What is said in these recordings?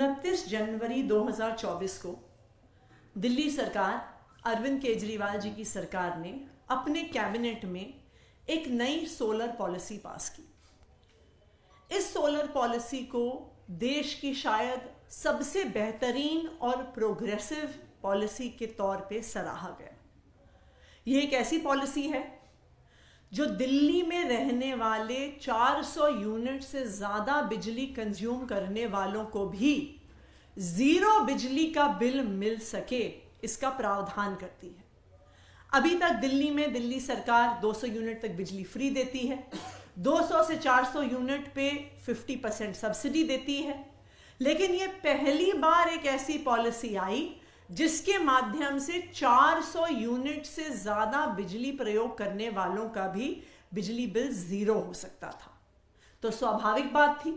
29 जनवरी 2024 को दिल्ली सरकार, अरविंद केजरीवाल जी की सरकार ने अपने कैबिनेट में एक नई सोलर पॉलिसी पास की। इस सोलर पॉलिसी को देश की शायद सबसे बेहतरीन और प्रोग्रेसिव पॉलिसी के तौर पे सराहा गया। ये एक ऐसी पॉलिसी है जो दिल्ली में रहने वाले 400 यूनिट से ज्यादा बिजली कंज्यूम करने वालों को भी जीरो बिजली का बिल मिल सके, इसका प्रावधान करती है। अभी तक दिल्ली में दिल्ली सरकार 200 यूनिट तक बिजली फ्री देती है, 200 से 400 यूनिट पे 50% सब्सिडी देती है। लेकिन ये पहली बार एक ऐसी पॉलिसी आई जिसके माध्यम से 400 यूनिट से ज्यादा बिजली प्रयोग करने वालों का भी बिजली बिल जीरो हो सकता था। तो स्वाभाविक बात थी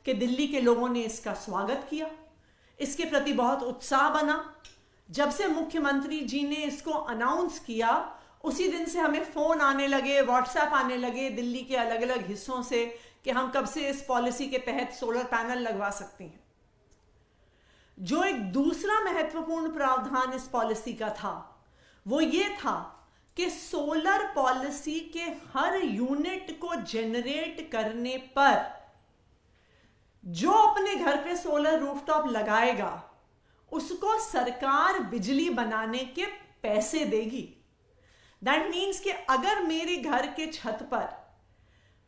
कि दिल्ली के लोगों ने इसका स्वागत किया, इसके प्रति बहुत उत्साह बना। जब से मुख्यमंत्री जी ने इसको अनाउंस किया, उसी दिन से हमें फोन आने लगे, व्हाट्सएप आने लगे दिल्ली के अलग अलग हिस्सों से कि हम कब से इस पॉलिसी के तहत सोलर पैनल लगवा सकते हैं। जो एक दूसरा महत्वपूर्ण प्रावधान इस पॉलिसी का था वो ये था कि सोलर पॉलिसी के हर यूनिट को जनरेट करने पर जो अपने घर पे सोलर रूफटॉप लगाएगा उसको सरकार बिजली बनाने के पैसे देगी। दैट मीन्स कि अगर मेरे घर के छत पर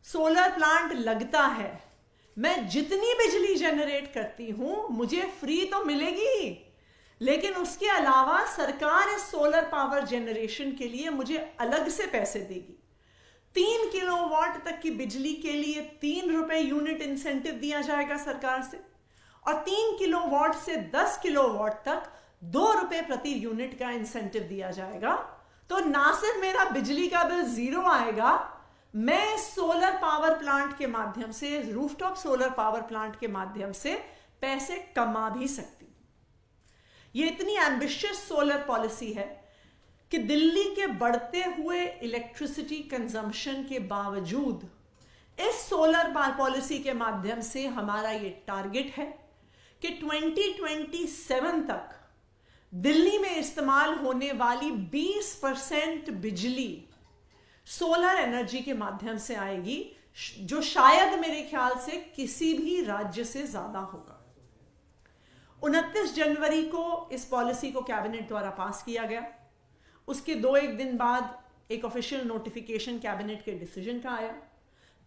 सोलर प्लांट लगता है, मैं जितनी बिजली जनरेट करती हूं मुझे फ्री तो मिलेगी, लेकिन उसके अलावा सरकार इस सोलर पावर जनरेशन के लिए मुझे अलग से पैसे देगी। 3 किलोवाट तक की बिजली के लिए 3 रुपए यूनिट इंसेंटिव दिया जाएगा सरकार से, और 3 किलोवाट से 10 किलोवाट तक 2 रुपए प्रति यूनिट का इंसेंटिव दिया जाएगा। तो ना सिर्फ मेरा बिजली का बिल जीरो आएगा, मैं सोलर पावर प्लांट के माध्यम से, रूफटॉप सोलर पावर प्लांट के माध्यम से पैसे कमा भी सकती। ये इतनी एम्बिशियस सोलर पॉलिसी है कि दिल्ली के बढ़ते हुए इलेक्ट्रिसिटी कंजम्पशन के बावजूद इस सोलर पॉलिसी के माध्यम से हमारा ये टारगेट है कि 2027 तक दिल्ली में इस्तेमाल होने वाली 20% बिजली सोलर एनर्जी के माध्यम से आएगी, जो शायद मेरे ख्याल से किसी भी राज्य से ज्यादा होगा। 29 जनवरी को इस पॉलिसी को कैबिनेट द्वारा पास किया गया। उसके 2-1 दिन बाद एक ऑफिशियल नोटिफिकेशन कैबिनेट के डिसीजन का आया।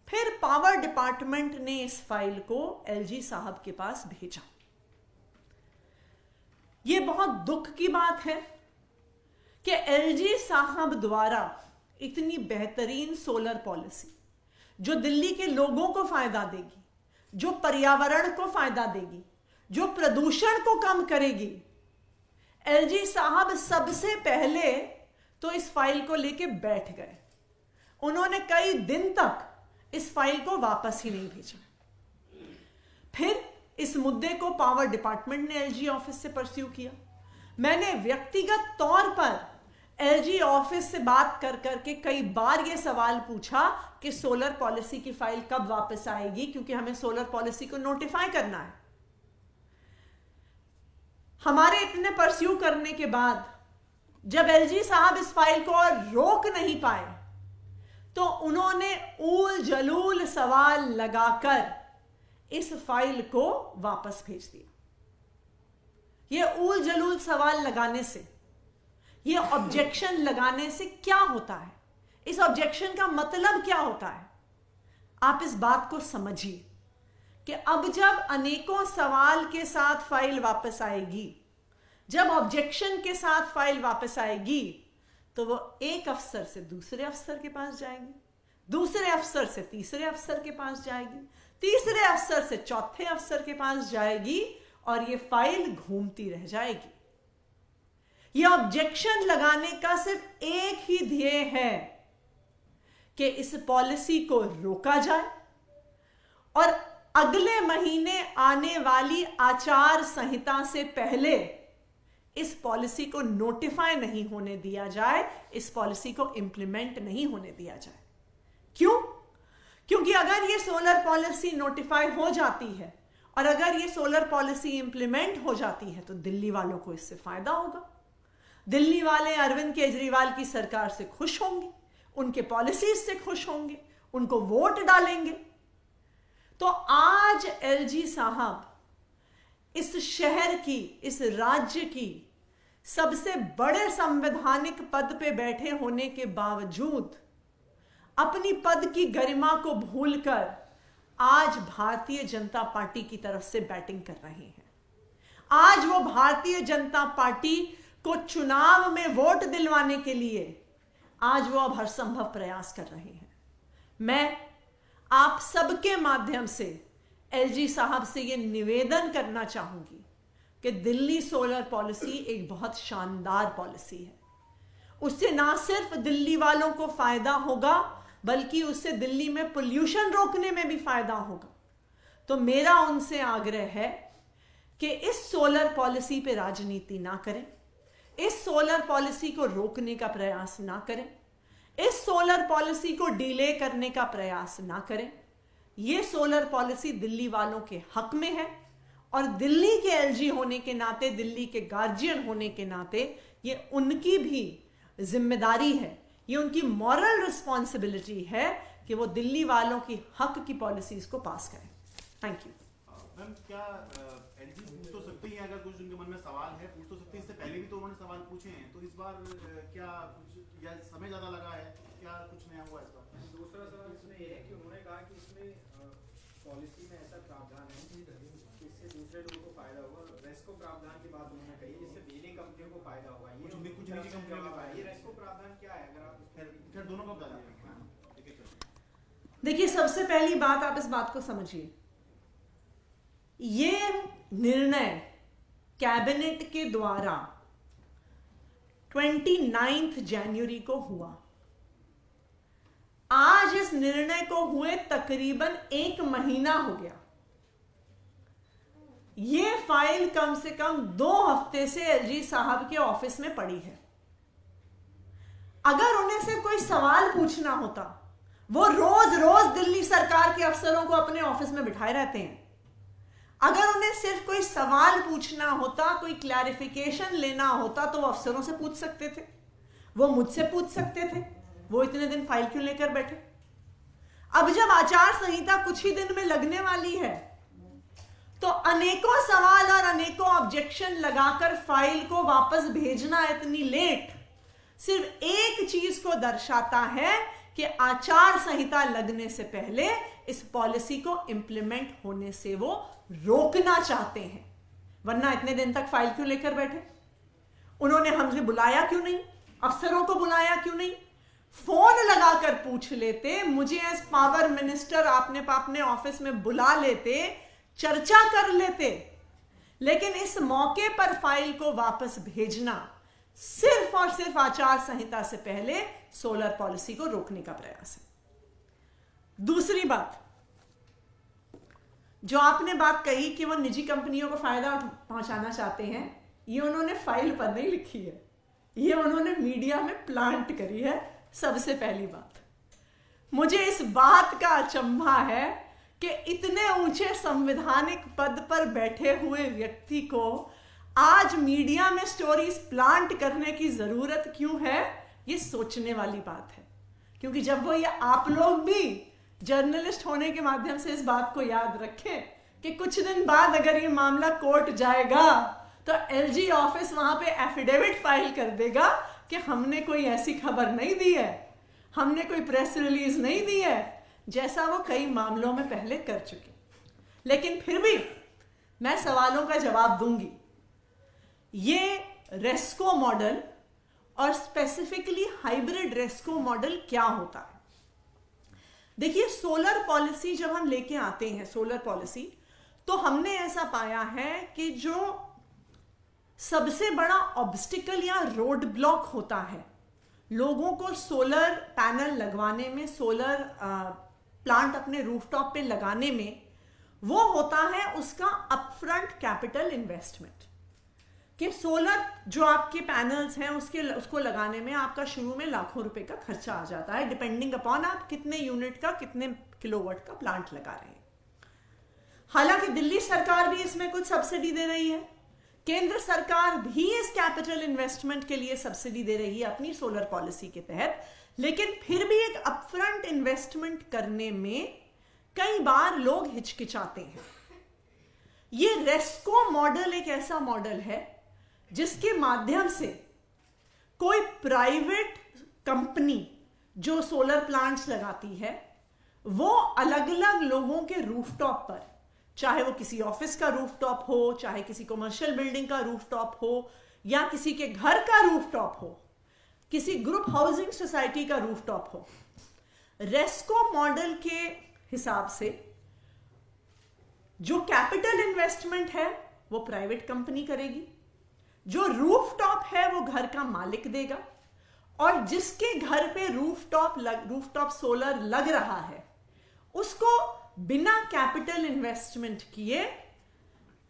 फिर पावर डिपार्टमेंट ने इस फाइल को एलजी साहब के पास भेजा। यह बहुत दुख की बात है कि एलजी साहब द्वारा इतनी बेहतरीन सोलर पॉलिसी जो दिल्ली के लोगों को फायदा देगी, जो पर्यावरण को फायदा देगी, जो प्रदूषण को कम करेगी, एलजी साहब सबसे पहले तो इस फाइल को लेके बैठ गए। उन्होंने कई दिन तक इस फाइल को वापस ही नहीं भेजा। फिर इस मुद्दे को पावर डिपार्टमेंट ने एलजी ऑफिस से परस्यू किया। मैंने व्यक्तिगत तौर पर एलजी ऑफिस से बात कर करके कई बार यह सवाल पूछा कि सोलर पॉलिसी की फाइल कब वापस आएगी, क्योंकि हमें सोलर पॉलिसी को नोटिफाई करना है। हमारे इतने परस्यू करने के बाद जब एलजी साहब इस फाइल को और रोक नहीं पाए तो उन्होंने ऊल जलूल सवाल लगाकर इस फाइल को वापस भेज दिया। यह ऊल जलूल सवाल लगाने से, ये ऑब्जेक्शन लगाने से क्या होता है, इस ऑब्जेक्शन का मतलब क्या होता है, आप इस बात को समझिए कि अब जब अनेकों सवाल के साथ फाइल वापस आएगी, जब ऑब्जेक्शन के साथ फाइल वापस आएगी, तो वो एक अफसर से दूसरे अफसर के पास जाएगी, दूसरे अफसर से तीसरे अफसर के पास जाएगी, तीसरे अफसर से चौथे अफसर के पास जाएगी, और ये फाइल घूमती रह जाएगी। यह ऑब्जेक्शन लगाने का सिर्फ एक ही ध्येय है कि इस पॉलिसी को रोका जाए और अगले महीने आने वाली आचार संहिता से पहले इस पॉलिसी को नोटिफाई नहीं होने दिया जाए, इस पॉलिसी को इंप्लीमेंट नहीं होने दिया जाए। क्यों? क्योंकि अगर ये सोलर पॉलिसी नोटिफाई हो जाती है और अगर ये सोलर पॉलिसी इंप्लीमेंट हो जाती है तो दिल्ली वालों को इससे फायदा होगा। दिल्ली वाले अरविंद केजरीवाल की सरकार से खुश होंगे, उनके पॉलिसीज से खुश होंगे, उनको वोट डालेंगे। तो आज एलजी साहब इस शहर की, इस राज्य की सबसे बड़े संवैधानिक पद पे बैठे होने के बावजूद अपनी पद की गरिमा को भूलकर आज भारतीय जनता पार्टी की तरफ से बैटिंग कर रहे हैं। आज वो भारतीय जनता पार्टी को चुनाव में वोट दिलवाने के लिए आज वो अब हर संभव प्रयास कर रहे हैं। मैं आप सबके माध्यम से एलजी साहब से ये निवेदन करना चाहूंगी कि दिल्ली सोलर पॉलिसी एक बहुत शानदार पॉलिसी है। उससे ना सिर्फ दिल्ली वालों को फायदा होगा बल्कि उससे दिल्ली में पोल्यूशन रोकने में भी फायदा होगा। तो मेरा उनसे आग्रह है कि इस सोलर पॉलिसी पे राजनीति ना करें, इस सोलर पॉलिसी को रोकने का प्रयास ना करें, इस सोलर पॉलिसी को डिले करने का प्रयास ना करें। यह सोलर पॉलिसी दिल्ली वालों के हक में है और दिल्ली के एलजी होने के नाते, दिल्ली के गार्जियन होने के नाते ये उनकी भी जिम्मेदारी है, ये उनकी मॉरल रिस्पॉन्सिबिलिटी है कि वो दिल्ली वालों की हक की पॉलिसीज को पास करें। Thank you. मैम, क्या एलजी पूछ तो सकती है, अगर कुछ उनके मन में सवाल है पूछ तो सकती है। इससे पहले भी तो उन्होंने सवाल पूछे हैं, तो इस बार क्या कुछ या समय ज्यादा लगा है, क्या कुछ नया हुआ इस बार? दूसरा सवाल इसमें यह है कि उन्होंने कहा कि इसमें पॉलिसी में ऐसा प्रावधान है कि इससे दूसरे लोगों को फायदा होगा। रेस्को प्रावधान की बात उन्होंने कही है जिससे बिजली कंपनियों को फायदा होगा। ये कुछ निजी कंपनियों को फायदा। ये रेस्को प्रावधान क्या है, अगर आप फिर दोनों को बता दीजिए। देखिए, सबसे पहली बात आप इस बात को समझिए, ये निर्णय कैबिनेट के द्वारा 29 जनवरी को हुआ। आज इस निर्णय को हुए तकरीबन 1 महीना हो गया। ये फाइल कम से कम 2 हफ्ते से एलजी साहब के ऑफिस में पड़ी है। अगर उन्हें से कोई सवाल पूछना होता, वो रोज रोज दिल्ली सरकार के अफसरों को अपने ऑफिस में बिठाए रहते हैं। अगर उन्हें सिर्फ कोई सवाल पूछना होता, कोई क्लैरिफिकेशन लेना होता तो वो अफसरों से पूछ सकते थे, वो मुझसे पूछ सकते थे। वो इतने दिन फाइल क्यों लेकर बैठे? अब जब आचार संहिता कुछ ही दिन में लगने वाली है तो अनेकों सवाल और अनेकों ऑब्जेक्शन लगाकर फाइल को वापस भेजना इतनी लेट सिर्फ एक चीज को दर्शाता है कि आचार संहिता लगने से पहले इस पॉलिसी को इंप्लीमेंट होने से वो रोकना चाहते हैं। वरना इतने दिन तक फाइल क्यों लेकर बैठे? उन्होंने हमसे बुलाया क्यों नहीं? अफसरों को बुलाया क्यों नहीं? फोन लगाकर पूछ लेते, मुझे एज पावर मिनिस्टर आपने अपने ऑफिस में बुला लेते, चर्चा कर लेते। लेकिन इस मौके पर फाइल को वापस भेजना सिर्फ और सिर्फ आचार संहिता से पहले सोलर पॉलिसी को रोकने का प्रयास है। दूसरी बात, जो आपने बात कही कि वो निजी कंपनियों को फायदा पहुंचाना चाहते हैं, ये उन्होंने फाइल पर नहीं लिखी है, ये उन्होंने मीडिया में प्लांट करी है। सबसे पहली बात, मुझे इस बात का अचंभा है कि इतने ऊंचे संवैधानिक पद पर बैठे हुए व्यक्ति को आज मीडिया में स्टोरीज प्लांट करने की जरूरत क्यों है, ये सोचने वाली बात है। क्योंकि जब वो, ये आप लोग भी जर्नलिस्ट होने के माध्यम से इस बात को याद रखें कि कुछ दिन बाद अगर ये मामला कोर्ट जाएगा तो एलजी ऑफिस वहां पे एफिडेविट फाइल कर देगा कि हमने कोई ऐसी खबर नहीं दी है, हमने कोई प्रेस रिलीज नहीं दी है, जैसा वो कई मामलों में पहले कर चुके। लेकिन फिर भी मैं सवालों का जवाब दूंगी। ये रेस्को मॉडल और स्पेसिफिकली हाइब्रिड रेस्को मॉडल क्या होता है? देखिए, सोलर पॉलिसी जब हम लेके आते हैं सोलर पॉलिसी, तो हमने ऐसा पाया है कि जो सबसे बड़ा ऑब्स्टिकल या रोड ब्लॉक होता है लोगों को सोलर पैनल लगवाने में, सोलर प्लांट अपने रूफटॉप पे लगाने में, वो होता है उसका अपफ्रंट कैपिटल इन्वेस्टमेंट। कि सोलर जो आपके पैनल्स हैं उसको लगाने में आपका शुरू में लाखों रुपए का खर्चा आ जाता है, डिपेंडिंग अपॉन आप कितने यूनिट का, कितने किलोवाट का प्लांट लगा रहे हैं। हालांकि दिल्ली सरकार भी इसमें कुछ सब्सिडी दे रही है, केंद्र सरकार भी इस कैपिटल इन्वेस्टमेंट के लिए सब्सिडी दे रही है अपनी सोलर पॉलिसी के तहत, लेकिन फिर भी एक अपफ्रंट इन्वेस्टमेंट करने में कई बार लोग हिचकिचाते हैं। ये रेस्को मॉडल एक ऐसा मॉडल है जिसके माध्यम से कोई प्राइवेट कंपनी जो सोलर प्लांट्स लगाती है वो अलग अलग लोगों के रूफटॉप पर, चाहे वो किसी ऑफिस का रूफटॉप हो, चाहे किसी कमर्शियल बिल्डिंग का रूफटॉप हो, या किसी के घर का रूफटॉप हो, किसी ग्रुप हाउसिंग सोसाइटी का रूफटॉप हो, रेस्को मॉडल के हिसाब से जो कैपिटल इन्वेस्टमेंट है वो प्राइवेट कंपनी करेगी, जो रूफटॉप है वो घर का मालिक देगा, और जिसके घर पे रूफटॉप सोलर लग रहा है उसको बिना कैपिटल इन्वेस्टमेंट किए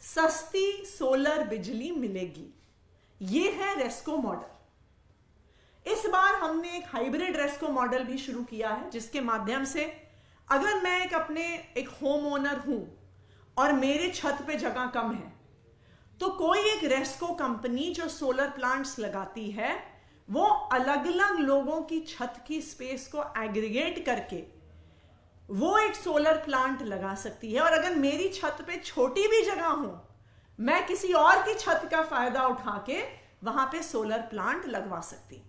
सस्ती सोलर बिजली मिलेगी। ये है रेस्को मॉडल। इस बार हमने एक हाइब्रिड रेस्को मॉडल भी शुरू किया है, जिसके माध्यम से अगर मैं एक होम ओनर हूं और मेरे छत पे जगह कम है, तो कोई एक रेस्को कंपनी जो सोलर प्लांट्स लगाती है वो अलग अलग लोगों की छत की स्पेस को एग्रीगेट करके वो एक सोलर प्लांट लगा सकती है। और अगर मेरी छत पे छोटी भी जगह हो, मैं किसी और की छत का फायदा उठा के वहां पे सोलर प्लांट लगवा सकती।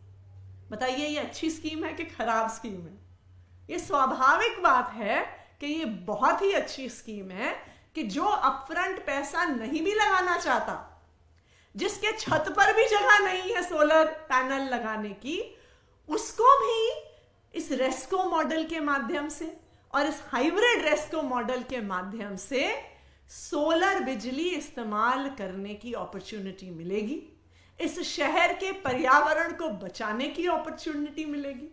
बताइए ये अच्छी स्कीम है कि खराब स्कीम है? ये स्वाभाविक बात है कि ये बहुत ही अच्छी स्कीम है कि जो अपफ्रंट पैसा नहीं भी लगाना चाहता, जिसके छत पर भी जगह नहीं है सोलर पैनल लगाने की, उसको भी इस रेस्को मॉडल के माध्यम से और इस हाइब्रिड रेस्को मॉडल के माध्यम से सोलर बिजली इस्तेमाल करने की अपॉर्चुनिटी मिलेगी। इस शहर के पर्यावरण को बचाने की अपॉर्चुनिटी मिलेगी,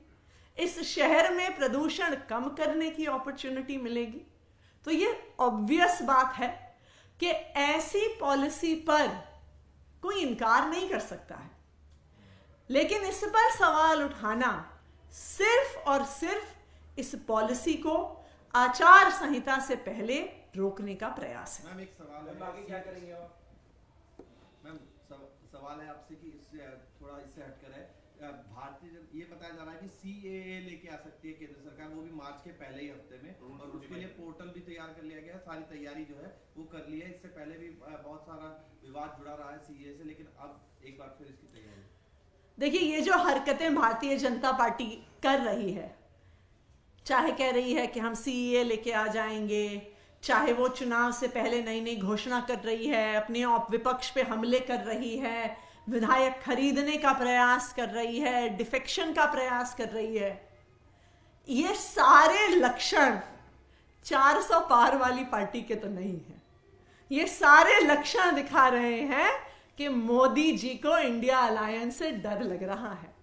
इस शहर में प्रदूषण कम करने की अपॉर्चुनिटी मिलेगी। तो ये ऑब्वियस बात है कि ऐसी पॉलिसी पर कोई इनकार नहीं कर सकता है, लेकिन इस पर सवाल उठाना सिर्फ और सिर्फ इस पॉलिसी को आचार संहिता से पहले रोकने का प्रयास है। मैम एक सवाल है, आगे क्या करेंगे आप? मैम सवाल है आपसे कि इससे थोड़ा इससे हटकर है, भारतीय ये बताया जा रहा है कि CAA लेके आ सकती है केंद्र सरकार, वो भी मार्च के पहले ही हफ्ते में, और उसके लिए पोर्टल भी तैयार कर लिया गया है, सारी तैयारी जो है वो कर ली है। इससे पहले भी बहुत सारा विवाद जुड़ा रहा है CAA से, लेकिन अब एक बार फिर इसकी तैयारी। देखिए ये जो हरकतें भारतीय जनता पार्टी कर रही है, चाहे कह रही है कि हम CAA लेके आ जाएंगे, चाहे वो चुनाव से पहले नई नई घोषणा कर रही है, अपने विपक्ष पे हमले कर रही है, विधायक खरीदने का प्रयास कर रही है, डिफेक्शन का प्रयास कर रही है, ये सारे लक्षण 400 पार वाली पार्टी के तो नहीं है। ये सारे लक्षण दिखा रहे हैं कि मोदी जी को इंडिया अलायंस से डर लग रहा है।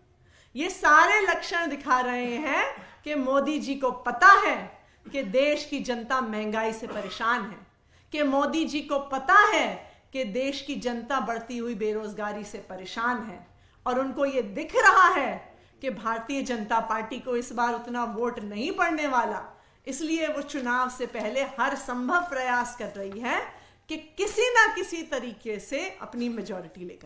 ये सारे लक्षण दिखा रहे हैं कि मोदी जी को पता है कि देश की जनता महंगाई से परेशान है, कि मोदी जी को पता है कि देश की जनता बढ़ती हुई बेरोजगारी से परेशान है, और उनको ये दिख रहा है कि भारतीय जनता पार्टी को इस बार उतना वोट नहीं पड़ने वाला, इसलिए वो चुनाव से पहले हर संभव प्रयास कर रही है कि किसी ना किसी तरीके से अपनी मेजॉरिटी लेकर